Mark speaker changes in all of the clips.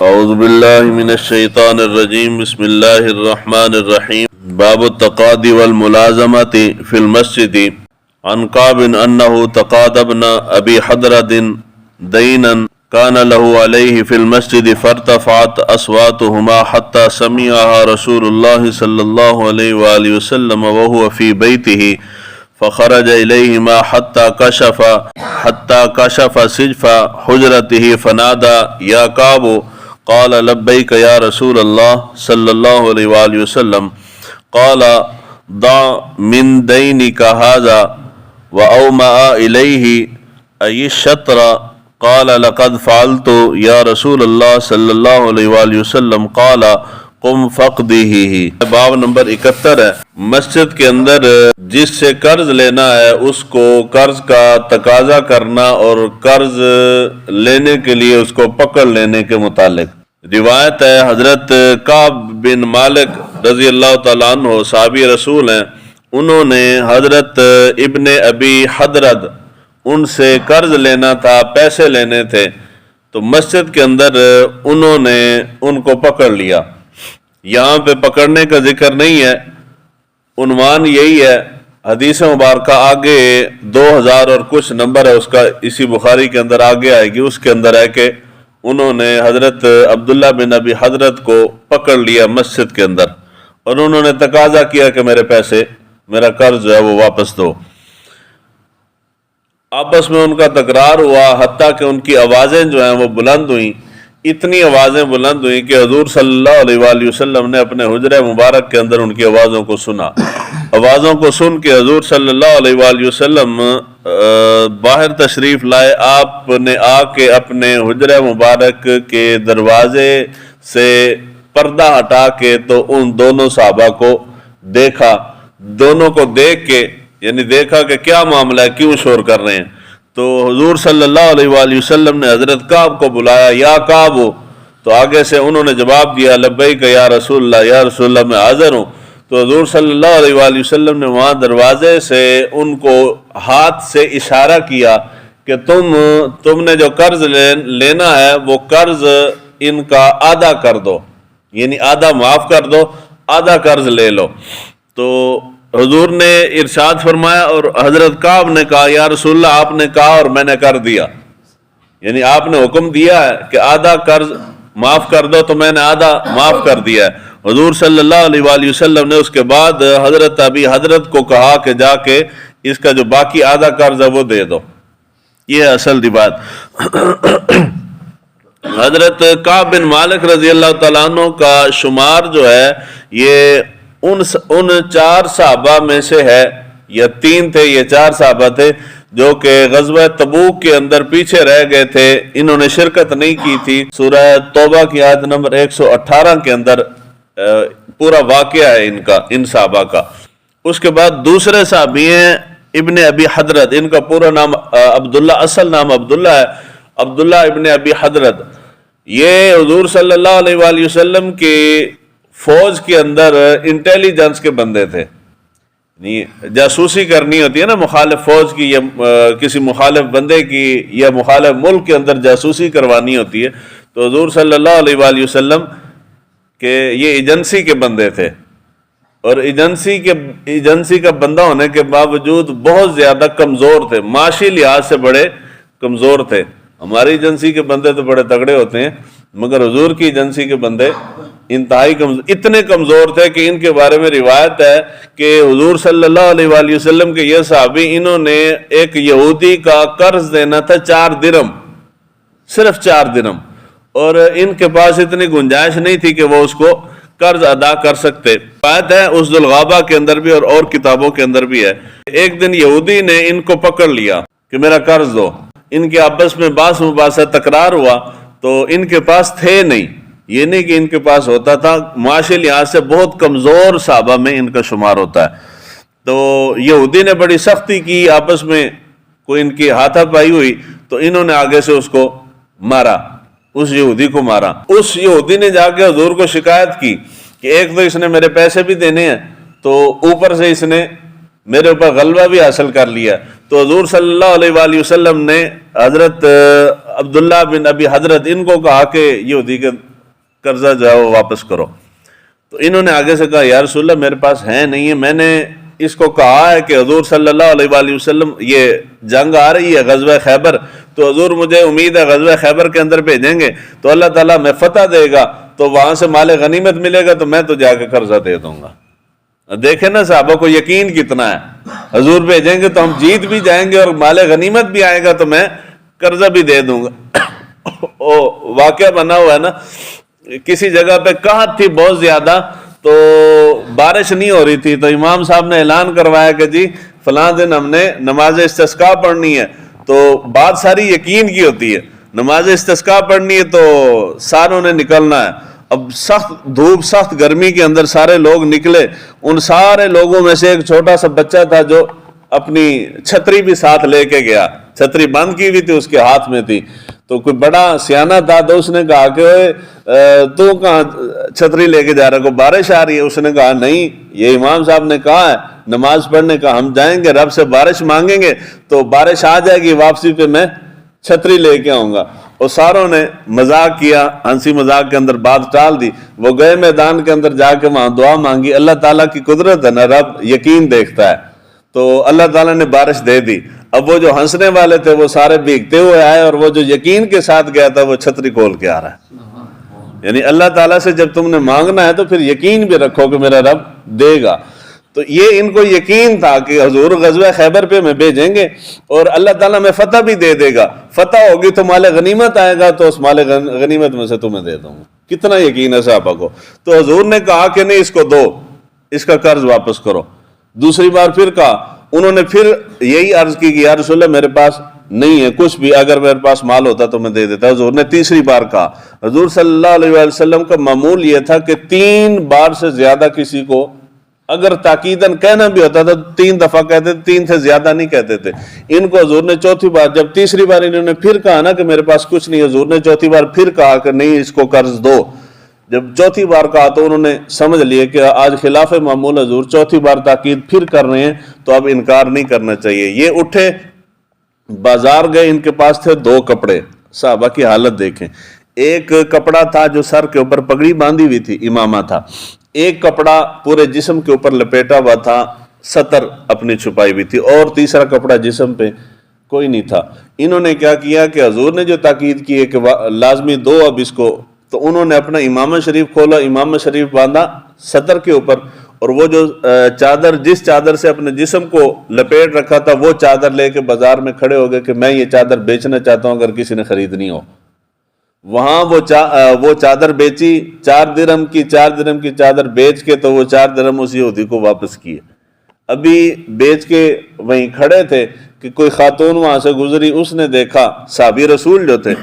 Speaker 1: اعوذ باللہ من الشیطان الرجیم بسم اللہ الرحمن الرحیم باب التقاضی والملازمۃ فی المسجد عن کعب انہ تقاضى ابن ابی حضرۃ دینا كان له علیہ فی المسجد فارتفعت اصواتهما حتى سمعها رسول اللہ صلی اللہ علیہ وآلہ وسلم وهو فی بیتہ فخرج الیہما حتى کشف سجف حجرته فنادى یا کعب قال لبیک یا رسول اللہ صلی اللہ علیہ وآلہ وسلم قال ضع من دینک هذا واومأ الیہ ای الشطر قال لقد فعلت یا رسول اللہ صلی اللہ علیہ وآلہ وسلم قال قم فقدہ۔ باب نمبر 71 ہے، مسجد کے اندر جس سے قرض لینا ہے اس کو قرض کا تقاضا کرنا اور قرض لینے کے لیے اس کو پکڑ لینے کے متعلق۔ روایت ہے حضرت کعب بن مالک رضی اللہ تعالیٰ عنہ صحابی رسول ہیں، انہوں نے حضرت ابن ابی حضرت ان سے قرض لینا تھا، پیسے لینے تھے، تو مسجد کے اندر انہوں نے ان کو پکڑ لیا۔ یہاں پہ پکڑنے کا ذکر نہیں ہے، عنوان یہی ہے، حدیث مبارکہ آگے 2000 اور کچھ نمبر ہے اس کا، اسی بخاری کے اندر آگے آئے گی، اس کے اندر ہے کہ انہوں نے حضرت عبداللہ بن ابی حضرت کو پکڑ لیا مسجد کے اندر اور انہوں نے تقاضا کیا کہ میرے پیسے، میرا قرض جو ہے وہ واپس دو۔ آپس میں ان کا تکرار ہوا، حتیٰ کہ ان کی آوازیں جو ہیں وہ بلند ہوئیں، اتنی آوازیں بلند ہوئیں کہ حضور صلی اللہ علیہ وآلہ وسلم نے اپنے حجرہ مبارک کے اندر ان کی آوازوں کو سنا۔ آوازوں کو سن کے حضور صلی اللہ علیہ وآلہ وسلم باہر تشریف لائے، آپ نے آ کے اپنے حجرہ مبارک کے دروازے سے پردہ ہٹا کے تو ان دونوں صحابہ کو دیکھا، دونوں کو دیکھ کے یعنی دیکھا کہ کیا معاملہ ہے، کیوں شور کر رہے ہیں، تو حضور صلی اللہ علیہ وآلہ وسلم نے حضرت کعب کو بلایا، یا کعب، تو آگے سے انہوں نے جواب دیا لبیک یا رسول اللہ، یا رسول اللہ میں حاضر ہوں۔ تو حضور صلی اللہ علیہ وآلہ وسلم نے وہاں دروازے سے ان کو ہاتھ سے اشارہ کیا کہ تم نے جو قرض لینا ہے وہ قرض ان کا آدھا کر دو، یعنی آدھا معاف کر دو، آدھا قرض لے لو۔ تو حضور نے ارشاد فرمایا اور حضرت کعب نے کہا یا رسول اللہ آپ نے کہا اور میں نے کر دیا، یعنی آپ نے حکم دیا ہے کہ آدھا قرض معاف کر دو تو میں نے آدھا معاف کر دیا ہے۔ حضور صلی اللہ علیہ وآلہ وسلم نے اس کے بعد حضرت ابی حضرت کو کہا کہ جا کے اس کا جو باقی آدھا قرض ہے وہ دے دو۔ یہ ہے اصل دی بات۔ حضرت کعب بن مالک رضی اللہ تعالیٰ عنہ کا شمار جو ہے یہ ان 4 صحابہ میں سے ہے، یا 3 تھے، یہ 4 صحابہ تھے جو کہ غزوہ تبوک کے اندر پیچھے رہ گئے تھے، انہوں نے شرکت نہیں کی تھی۔ سورہ توبہ کی آیت نمبر 118 کے اندر پورا واقعہ ہے ان صحابہ کا۔ اس کے بعد دوسرے صحابی ہیں ابن ابی حضرت، ان کا پورا نام عبداللہ، اصل نام عبداللہ ہے، عبداللہ ابن ابی حضرت۔ یہ حضور صلی اللہ علیہ وآلہ وسلم کی فوج کے اندر انٹیلیجنس کے بندے تھے، جاسوسی کرنی ہوتی ہے نا مخالف فوج کی یا کسی مخالف بندے کی یا مخالف ملک کے اندر جاسوسی کروانی ہوتی ہے، تو حضور صلی اللہ علیہ وآلہ وسلم کہ یہ ایجنسی کے بندے تھے، اور ایجنسی کا بندہ ہونے کے باوجود بہت زیادہ کمزور تھے، معاشی لحاظ سے بڑے کمزور تھے۔ ہماری ایجنسی کے بندے تو بڑے تگڑے ہوتے ہیں، مگر حضور کی ایجنسی کے بندے انتہائی اتنے کمزور تھے کہ ان کے بارے میں روایت ہے کہ حضور صلی اللہ علیہ وآلہ وسلم کے یہ صحابی، انہوں نے ایک یہودی کا قرض دینا تھا 4 درہم، صرف 4 درہم، اور ان کے پاس اتنی گنجائش نہیں تھی کہ وہ اس کو قرض ادا کر سکتے۔ بات ہے اس ذوالغابہ کے اندر بھی اور کتابوں کے اندر بھی ہے، ایک دن یہودی نے ان کو پکڑ لیا کہ میرا قرض دو، ان کے آپس میں باس مباحثہ تکرار ہوا، تو ان کے پاس تھے نہیں، یہ نہیں کہ ان کے پاس ہوتا تھا، معاشی لحاظ سے بہت کمزور صحابہ میں ان کا شمار ہوتا ہے۔ تو یہودی نے بڑی سختی کی، آپس میں کوئی ان کی ہاتھا پائی ہوئی، تو انہوں نے آگے سے اس کو مارا، اس یہودی کو مارا۔ اس یہودی نے جا کے حضور کو شکایت کی کہ ایک تو اس نے میرے پیسے بھی دینے ہیں، تو اوپر سے اس نے میرے اوپر غلبہ بھی حاصل کر لیا۔ تو حضور صلی اللہ علیہ وسلم نے حضرت عبداللہ بن ابی حضرت ان کو کہا کہ یہودی کے قرضہ جو ہے وہ واپس کرو. تو انہوں نے آگے سے کہا یا رسول اللہ میرے پاس ہے نہیں ہے, میں نے اس کو کہا ہے کہ حضور صلی اللہ علیہ وآلہ وسلم یہ جنگ آ رہی ہے غزوہ خیبر, تو حضور مجھے امید ہے غزوہ خیبر کے اندر بھیجیں گے تو اللہ تعالیٰ میں فتح دے گا, تو وہاں سے مال غنیمت ملے گا تو میں تو جا کے قرضہ دے دوں گا. دیکھیں نا صحابہ کو یقین کتنا ہے, حضور بھیجیں گے تو ہم جیت بھی جائیں گے اور مال غنیمت بھی آئے گا تو میں قرضہ بھی دے دوں گا. واقعہ بنا ہوا ہے نا, کسی جگہ پہ قحط تھی بہت زیادہ, تو بارش نہیں ہو رہی تھی, تو امام صاحب نے اعلان کروایا کہ جی فلاں دن ہم نے نماز استسقاء پڑھنی ہے. تو بات ساری یقین کی ہوتی ہے, نماز استسقاء پڑھنی ہے تو ساروں نے نکلنا ہے. اب سخت دھوپ سخت گرمی کے اندر سارے لوگ نکلے, ان سارے لوگوں میں سے ایک چھوٹا سا بچہ تھا جو اپنی چھتری بھی ساتھ لے کے گیا, چھتری بند کی ہوئی تھی اس کے ہاتھ میں تھی. تو کوئی بڑا سیانہ تھا تو اس نے کہا کہ تو کہاں چھتری لے کے جا رہا, کو بارش آ رہی ہے؟ اس نے کہا نہیں, یہ امام صاحب نے کہا ہے نماز پڑھنے کا, ہم جائیں گے رب سے بارش مانگیں گے تو بارش آ جائے گی, واپسی پہ میں چھتری لے کے آؤں گا. اور ساروں نے مذاق کیا, ہنسی مذاق کے اندر بات ٹال دی. وہ گئے میدان کے اندر جا کے وہاں دعا مانگی. اللہ تعالیٰ کی قدرت ہے نا, رب یقین دیکھتا ہے, تو اللہ تعالیٰ نے بارش دے دی. اب وہ جو ہنسنے والے تھے وہ سارے بھیگتے ہوئے آئے, اور وہ جو یقین کے ساتھ گیا تھا وہ چھتری کھول کے آ رہا ہے. یعنی اللہ تعالیٰ سے جب تم نے مانگنا ہے تو پھر یقین بھی رکھو کہ میرا رب دے گا. تو یہ ان کو یقین تھا کہ حضور غزوہ خیبر پہ میں بھیجیں گے اور اللہ تعالیٰ میں فتح بھی دے دے گا, فتح ہوگی تو مال غنیمت آئے گا تو اس مال غنیمت میں سے تمہیں دے دوں گا. کتنا یقین ہے صحابہ کو. تو حضور نے کہا کہ نہیں اس کو دو, اس کا قرض واپس کرو. دوسری بار پھر کہا, انہوں نے پھر یہی عرض کی کہ یا رسول اللہ میرے پاس نہیں ہے کچھ بھی, اگر میرے پاس مال ہوتا تو میں دے دیتا. حضور نے تیسری بار کہا. حضور صلی اللہ علیہ وآلہ وسلم کا معمول یہ تھا کہ 3 بار سے زیادہ کسی کو اگر تاکیداً کہنا بھی ہوتا تھا 3 دفعہ کہتے تھے, 3 سے زیادہ نہیں کہتے تھے. ان کو حضور نے چوتھی بار, جب تیسری بار انہوں نے پھر کہا نا کہ میرے پاس کچھ نہیں, حضور نے چوتھی بار پھر کہا کہ نہیں اس کو قرض دو. جب چوتھی بار کہا تو انہوں نے سمجھ لیا کہ آج خلاف معمول حضور چوتھی بار تاکید پھر کر رہے ہیں تو اب انکار نہیں کرنا چاہیے. یہ اٹھے بازار گئے, ان کے پاس تھے 2 کپڑے. صحابہ کی حالت دیکھیں, ایک کپڑا تھا جو سر کے اوپر پگڑی باندھی ہوئی تھی, امامہ تھا. ایک کپڑا پورے جسم کے اوپر لپیٹا ہوا تھا, ستر اپنی چھپائی ہوئی تھی, اور تیسرا کپڑا جسم پہ کوئی نہیں تھا. انہوں نے کیا کیا کہ حضور نے جو تاکید کی ہے کہ لازمی دو اب اس کو, تو انہوں نے اپنا امامہ شریف کھولا, امامہ شریف باندھا ستر کے اوپر, اور وہ جو چادر جس چادر سے اپنے جسم کو لپیٹ رکھا تھا وہ چادر لے کے بازار میں کھڑے ہو گئے کہ میں یہ چادر بیچنا چاہتا ہوں اگر کسی نے خریدنی ہو. وہاں وہ چادر بیچی 4 درہم کی, 4 درہم کی چادر بیچ کے تو وہ 4 درہم اس یہودی کو واپس کیے. ابھی بیچ کے وہیں کھڑے تھے کہ کوئی خاتون وہاں سے گزری, اس نے دیکھا, صحابی رسول جو تھے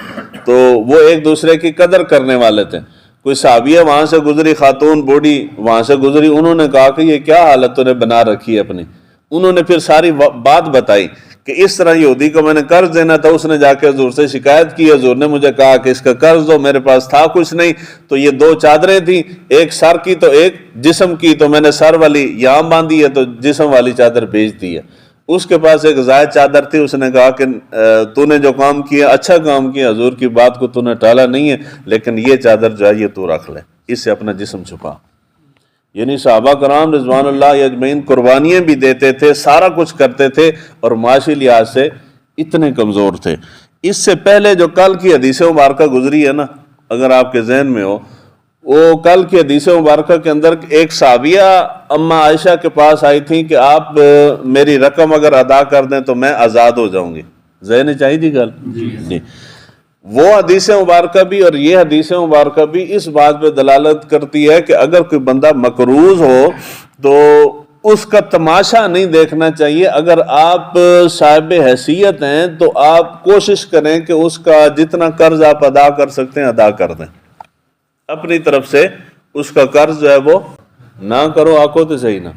Speaker 1: تو وہ ایک دوسرے کی قدر کرنے والے تھے. کوئی صحابیہ وہاں سے گزری, خاتون بوڑھی وہاں سے گزری, انہوں نے کہا کہ یہ کیا حالت تو نے بنا رکھی ہے اپنی. انہوں نے پھر ساری بات بتائی کہ اس طرح یہودی کو میں نے قرض دینا تھا, اس نے جا کے حضور سے شکایت کی, حضور نے مجھے کہا کہ اس کا قرض دو, میرے پاس تھا کچھ نہیں, تو یہ 2 چادریں تھیں, ایک سر کی تو ایک جسم کی, تو میں نے سر والی یہاں باندھی ہے تو جسم والی چادر بیچ دی ہے. اس کے پاس ایک زائد چادر تھی, اس نے کہا کہ تو نے جو کام کیا اچھا کام کیا, حضور کی بات کو تو نے ٹالا نہیں ہے, لیکن یہ چادر جو ہے یہ تو رکھ لے, اس سے اپنا جسم چھپا. یعنی صحابہ کرام رضوان اللہ اجمعین قربانیاں بھی دیتے تھے, سارا کچھ کرتے تھے, اور معاشی لحاظ سے اتنے کمزور تھے. اس سے پہلے جو کل کی حدیث مبارکہ گزری ہے نا, اگر آپ کے ذہن میں ہو, وہ کل کی حدیث مبارکہ کے اندر ایک صحابیہ اما عائشہ کے پاس آئی تھیں کہ آپ میری رقم اگر ادا کر دیں تو میں آزاد ہو جاؤں گی. ذہن چاہیے تھی گل جی. وہ حدیث مبارکہ بھی اور یہ حدیث مبارکہ بھی اس بات پہ دلالت کرتی ہے کہ اگر کوئی بندہ مقروض ہو تو اس کا تماشا نہیں دیکھنا چاہیے. اگر آپ صاحب حیثیت ہیں تو آپ کوشش کریں کہ اس کا جتنا قرض آپ ادا کر سکتے ہیں ادا کر دیں. اپنی طرف سے اس کا قرض جو ہے وہ نہ کرو, آکو تو صحیح نا,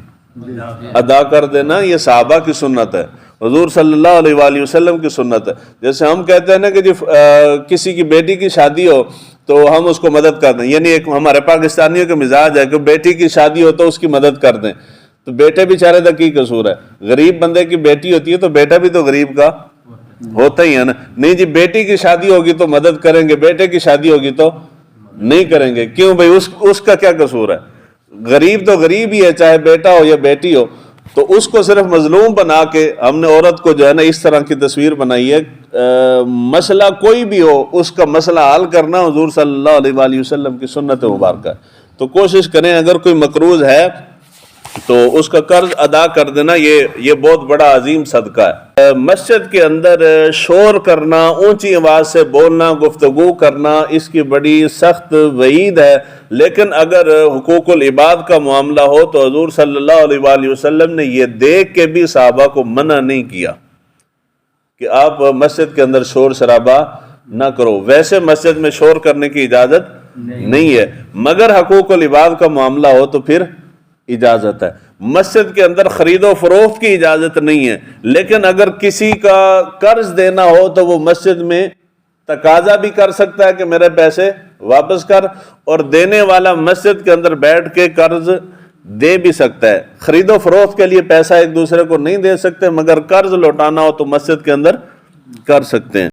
Speaker 1: ادا کر دینا. یہ صحابہ کی سنت ہے, حضور صلی اللہ علیہ وآلہ وسلم کی سنت ہے. جیسے ہم کہتے ہیں نا کہ کسی کی بیٹی کی شادی ہو تو ہم اس کو مدد کر دیں, یعنی ایک ہمارے پاکستانیوں کا مزاج ہے کہ بیٹی کی شادی ہو تو اس کی مدد کر دیں. تو بیٹے بیچارے کا کی قصور ہے؟ غریب بندے کی بیٹی ہوتی ہے تو بیٹا بھی تو غریب کا ہوتا ہی ہے نا. نہیں جی بیٹی کی شادی ہوگی تو مدد کریں گے, بیٹے کی شادی ہوگی تو نہیں کریں گے. کیوں بھائی؟ اس کا کیا قصور ہے؟ غریب تو غریب ہی ہے، چاہے بیٹا ہو یا بیٹی ہو. تو اس کو صرف مظلوم بنا کے ہم نے عورت کو جو ہے نا اس طرح کی تصویر بنائی ہے. مسئلہ کوئی بھی ہو اس کا مسئلہ حل کرنا حضور صلی اللہ علیہ وآلہ وسلم کی سنت مبارکہ. تو کوشش کریں اگر کوئی مقروض ہے تو اس کا قرض ادا کر دینا، یہ بہت بڑا عظیم صدقہ ہے. مسجد کے اندر شور کرنا، اونچی آواز سے بولنا، گفتگو کرنا، اس کی بڑی سخت وعید ہے. لیکن اگر حقوق العباد کا معاملہ ہو تو حضور صلی اللہ علیہ وآلہ وسلم نے یہ دیکھ کے بھی صحابہ کو منع نہیں کیا کہ آپ مسجد کے اندر شور شرابہ نہ کرو. ویسے مسجد میں شور کرنے کی اجازت نہیں ہے، مگر حقوق العباد کا معاملہ ہو تو پھر اجازت ہے. مسجد کے اندر خرید و فروخت کی اجازت نہیں ہے، لیکن اگر کسی کا قرض دینا ہو تو وہ مسجد میں تقاضا بھی کر سکتا ہے کہ میرے پیسے واپس کر، اور دینے والا مسجد کے اندر بیٹھ کے قرض دے بھی سکتا ہے. خرید و فروخت کے لیے پیسہ ایک دوسرے کو نہیں دے سکتے، مگر قرض لوٹانا ہو تو مسجد کے اندر کر سکتے ہیں.